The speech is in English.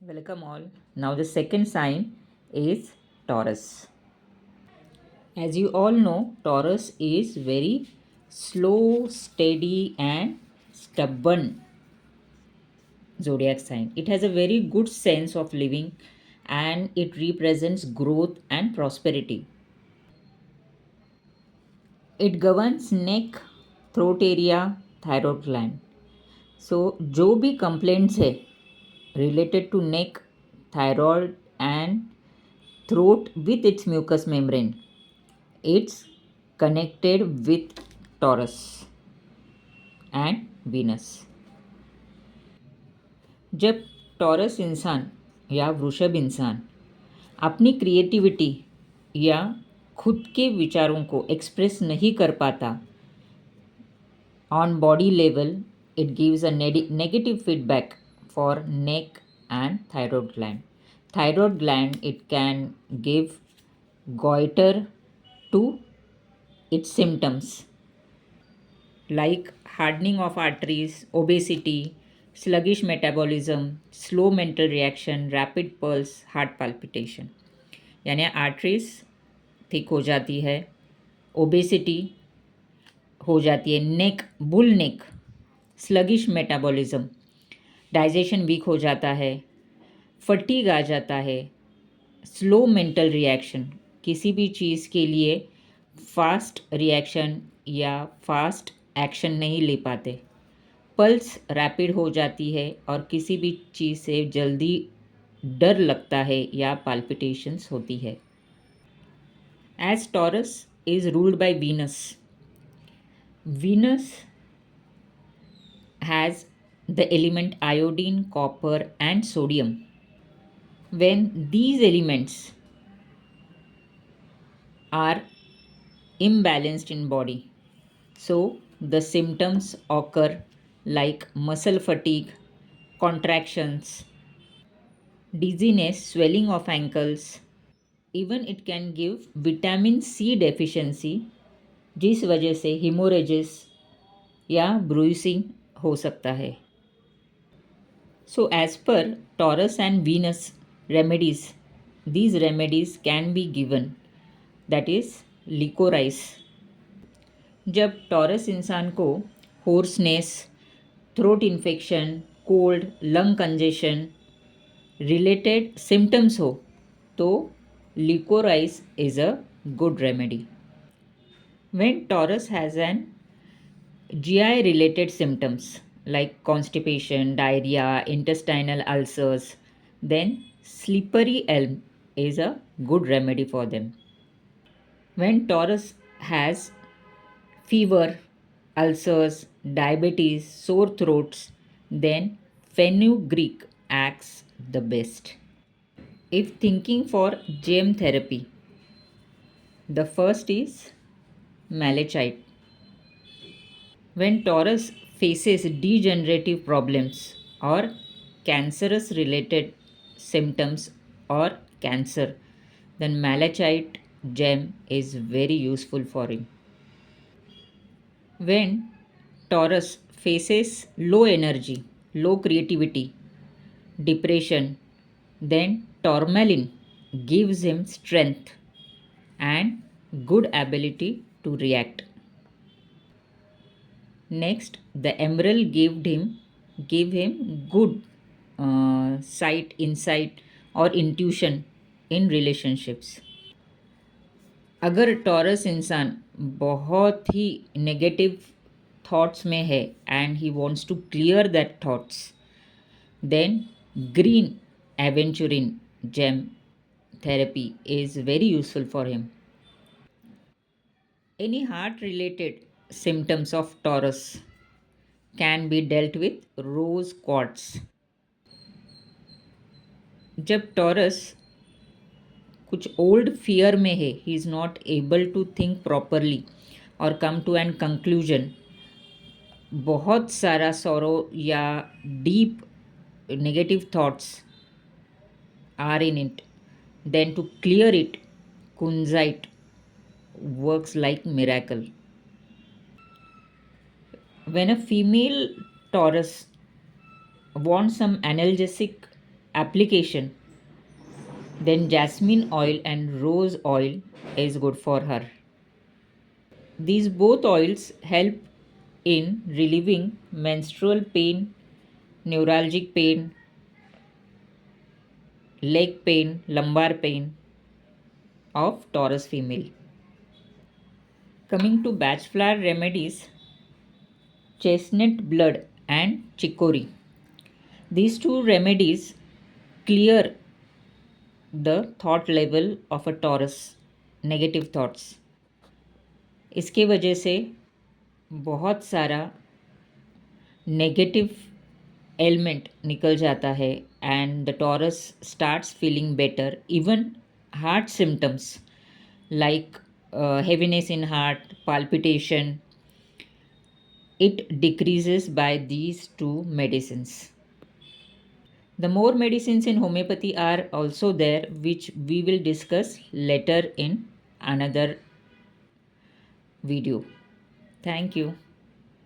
Welcome all. Now the second sign is Taurus. As you all know, Taurus is very slow, steady and stubborn zodiac sign. It has a very good sense of living and it represents growth and prosperity. It governs neck, throat area, thyroid gland. So जो भी complaints है related to neck, thyroid and throat with its mucous membrane, it's connected with Taurus and Venus. जब taurus इंसान या वृषभ इंसान अपनी creativity या खुद के विचारों को एक्सप्रेस नहीं कर पाता on body level, it gives a negative feedback for neck and thyroid gland. Thyroid gland, it can give goiter to its symptoms like hardening of arteries, obesity, sluggish metabolism, slow mental reaction, rapid pulse, heart palpitation. यानी arteries thick हो जाती है, obesity हो जाती है, नेक bull नेक, sluggish metabolism, digestion week हो जाता है, फटीग आ जाता है, स्लो मेंटल रिएक्शन, किसी भी चीज़ के लिए फास्ट रिएक्शन या फास्ट एक्शन नहीं ले पाते, पल्स रैपिड हो जाती है और किसी भी चीज़ से जल्दी डर लगता है या पाल्पिटेशंस होती है. As Taurus is ruled by Venus. Venus has the element iodine, copper, and sodium. When these elements are imbalanced in body, so the symptoms occur like muscle fatigue, contractions, dizziness, swelling of ankles. Even it can give vitamin C deficiency, जिस वजह से हेमोरेजिस या ब्रूइसिंग हो सकता है. So as per Taurus and Venus remedies, these remedies can be given, that is licorice. जब taurus इंसान को hoarseness, throat infection, cold, lung congestion related symptoms हो तो licorice is a good remedy. When Taurus has an GI related symptoms like constipation, diarrhea, intestinal ulcers, then slippery elm is a good remedy for them. When Taurus has fever, ulcers, diabetes, sore throats, then fenugreek acts the best. If thinking for gem therapy, the first is malachite. When Taurus faces degenerative problems or cancerous related symptoms or cancer, then malachite gem is very useful for him. When Taurus faces low energy, low creativity, depression, then tourmaline gives him strength and good ability to react. Next, the emerald gave him good sight, insight और intuition in relationships. अगर Taurus इंसान बहुत ही negative thoughts में है and he wants to clear that thoughts, then green aventurine gem therapy is very useful for him. Any heart related symptoms of Taurus can be dealt with rose quartz. जब Taurus कुछ old fear में है, he is not able to think properly और come to an conclusion, बहुत सारा sorrow या deep negative thoughts are in it, then to clear it kunzite works like miracle. When a female Taurus wants some analgesic application, then jasmine oil and rose oil is good for her. These both oils help in relieving menstrual pain, neuralgic pain, leg pain, lumbar pain of Taurus female. Coming to bachelor remedies, chestnut blood and chicory. These two remedies clear the thought level of a Taurus, negative thoughts. इसके वजह से बहुत सारा negative element निकल जाता है and the taurus starts feeling better. Even heart symptoms like heaviness in heart, palpitation, it decreases by these two medicines. The more medicines in homeopathy are also there, which we will discuss later in another video. Thank you.